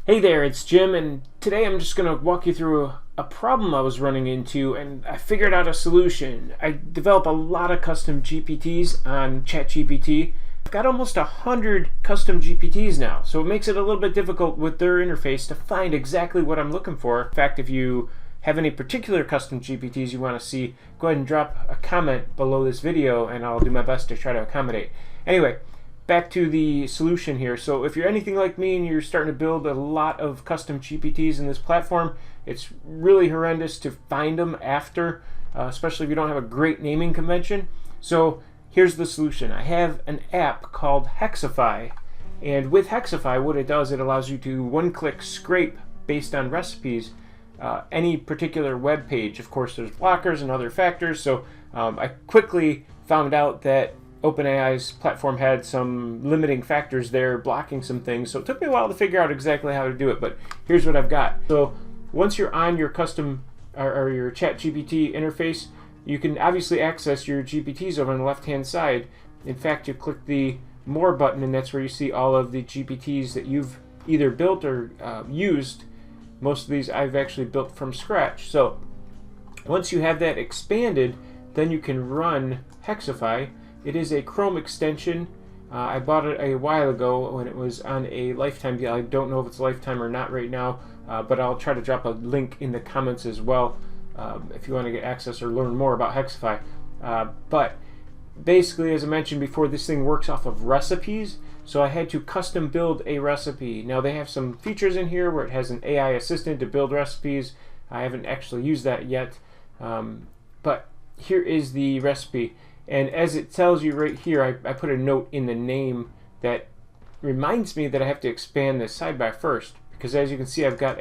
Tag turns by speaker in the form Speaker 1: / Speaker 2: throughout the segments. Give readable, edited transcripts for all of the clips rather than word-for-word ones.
Speaker 1: Hey there, it's Jim, and today I'm just going to walk you through a problem I was running into, and I figured out a solution. I develop a lot of custom GPTs on ChatGPT. I've got almost 100 custom GPTs now, so it makes it a little bit difficult with their interface to find exactly what I'm looking for. In fact, if you have any particular custom GPTs you want to see, go ahead and drop a comment below this video, and I'll do my best to try to accommodate. Anyway, back to the solution here. So if you're anything like me and you're starting to build a lot of custom GPTs in this platform, it's really horrendous to find them after, especially if you don't have a great naming convention. So here's the solution. I have an app called Hexofy, and with Hexofy what it does, it allows you to one-click scrape based on recipes any particular web page. Of course, there's blockers and other factors, so I quickly found out that OpenAI's platform had some limiting factors there, blocking some things. So it took me a while to figure out exactly how to do it, but here's what I've got. So once you're on your custom or your ChatGPT interface, you can obviously access your GPTs over on the left-hand side. In fact, you click the More button, and that's where you see all of the GPTs that you've either built or used. Most of these I've actually built from scratch. So once you have that expanded, then you can run Hexofy. It is a Chrome extension. I bought it a while ago when it was on a lifetime deal. I don't know if it's lifetime or not right now, but I'll try to drop a link in the comments as well if you want to get access or learn more about Hexofy. But basically, as I mentioned before, this thing works off of recipes, so I had to custom build a recipe. Now they have some features in here where it has an AI assistant to build recipes. I haven't actually used that yet, but here is the recipe. And as it tells you right here, I put a note in the name that reminds me that I have to expand this sidebar first, because as you can see, I've got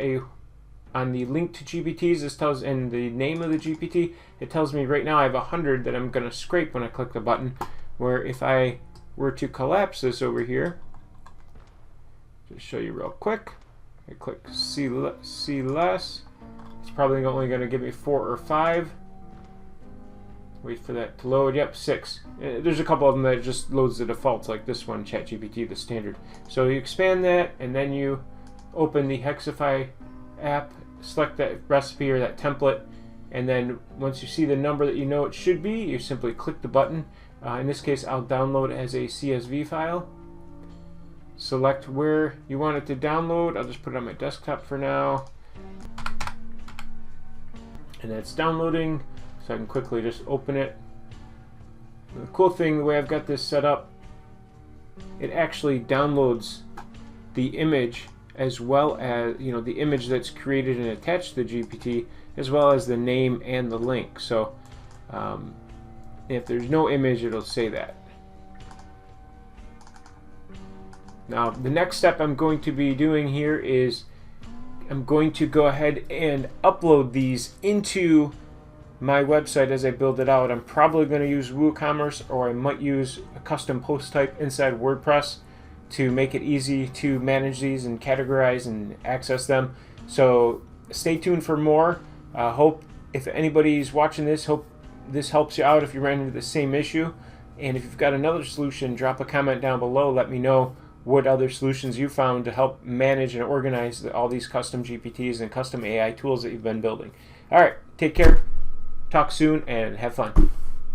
Speaker 1: on the link to GPTs, this tells, and the name of the GPT, it tells me right now I have 100 that I'm going to scrape when I click the button, where if I were to collapse this over here, just show you real quick, I click see less, it's probably only going to give me 4 or 5. Wait for that to load. Yep, 6. There's a couple of them that just loads the defaults, like this one, ChatGPT, the standard. So you expand that, and then you open the Hexofy app, select that recipe or that template, and then once you see the number that you know it should be, you simply click the button. In this case, I'll download it as a CSV file. Select where you want it to download. I'll just put it on my desktop for now. And that's downloading. So I can quickly just open it. And the cool thing, the way I've got this set up, it actually downloads the image as well as, the image that's created and attached to the GPT, as well as the name and the link. So if there's no image, it'll say that. Now the next step I'm going to be doing here is I'm going to go ahead and upload these into my website as I build it out. I'm probably going to use WooCommerce, or I might use a custom post type inside WordPress to make it easy to manage these and categorize and access them. So stay tuned for more. Hope if anybody's watching this, hope this helps you out if you ran into the same issue. And if you've got another solution, drop a comment down below. Let me know what other solutions you found to help manage and organize all these custom GPTs and custom AI tools that you've been building. All right, take care. Talk soon and have fun.